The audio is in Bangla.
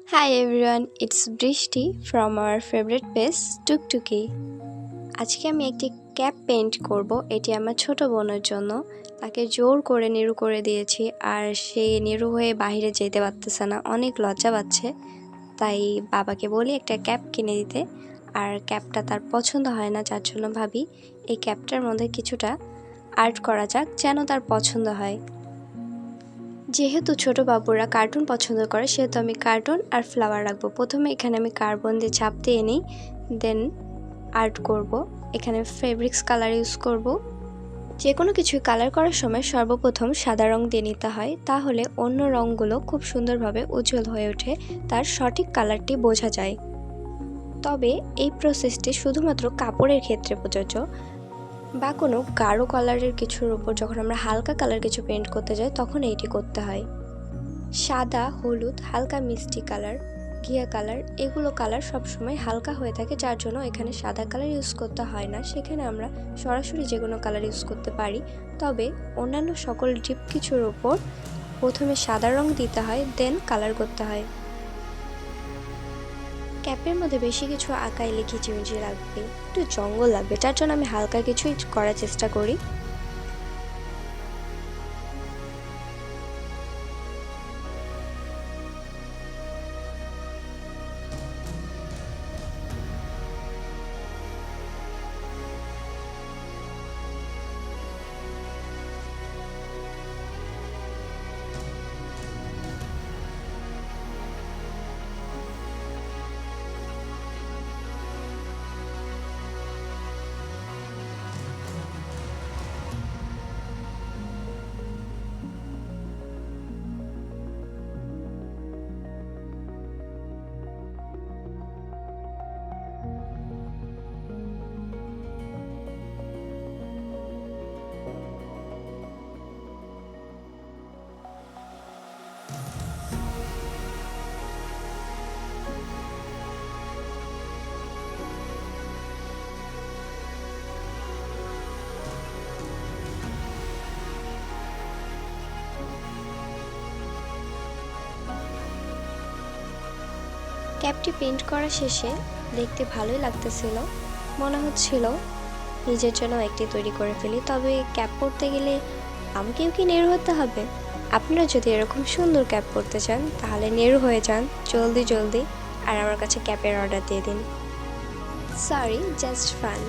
Hi everyone, it's Brishti from our favorite page টুকটুকি। আজকে আমি একটি ক্যাপ পেইন্ট করব। এটি আমার ছোট বোনের জন্য। তাকে জোর করে নিরু করে দিয়েছি আর সে নিরু হয়ে বাইরে যেতে পারতেছে না, অনেক লজ্জা পাচ্ছে। তাই বাবাকে বলি একটা ক্যাপ কিনে দিতে, আর ক্যাপটা তার পছন্দ হয় না, যার জন্য ভাবি এই ক্যাপটার মধ্যে কিছুটা আর্ট করা যাক যেন তার পছন্দ হয়। যেহেতু ছোট বাবুরা কার্টুন পছন্দ করে সেহেতু আমি কার্টুন আর ফ্লাওয়ার রাখবো। প্রথমে এখানে আমি কার্বন দিয়ে ছাপ দিয়ে নিই, দেন আর্ট করব। এখানে ফেব্রিক্স কালার ইউজ করব। যে কোনো কিছু কালার করার সময় সর্বপ্রথম সাদা রং দিয়ে নিতে হয়, তাহলে অন্য রঙগুলো খুব সুন্দরভাবে উজ্জ্বল হয়ে ওঠে, তার সঠিক কালারটি বোঝা যায়। তবে এই প্রসেসটি শুধুমাত্র কাপড়ের ক্ষেত্রে প্রযোজ্য, বা কোনো গাঢ় কালারের কিছুর উপর যখন আমরা হালকা কালার কিছু পেইন্ট করতে যাই তখন এইটি করতে হয়। সাদা, হলুদ, হালকা মিষ্টি কালার, ঘিয়া কালার, এগুলো কালার সবসময় হালকা হয়ে থাকে, যার জন্য এখানে সাদা কালার ইউজ করতে হয় না। সেখানে আমরা সরাসরি যে কোনো কালার ইউজ করতে পারি। তবে অন্যান্য সকল ডিপ কিছুর উপর প্রথমে সাদা রং দিতে হয়, দেন কালার করতে হয়। ক্যাপের মধ্যে বেশি কিছু আঁকাইলে কিচিমিচি লাগবে, একটু জঙ্গল লাগবে, যার জন্য আমি হালকা কিছুই করার চেষ্টা করি। ক্যাপটি পেইন্ট করা শেষে দেখতে ভালোই লাগতেছিল, মনে হচ্ছিল নিজের জন্য একটি তৈরি করে ফেলি। তবে ক্যাপ পরতে গেলে আমাকেও কি নেড়ু হতে হবে? আপনারা যদি এরকম সুন্দর ক্যাপ পরতে চান তাহলে নেড়ু হয়ে যান জলদি জলদি, আর আমার কাছে ক্যাপের অর্ডার দিয়ে দিন। Sorry, just fun.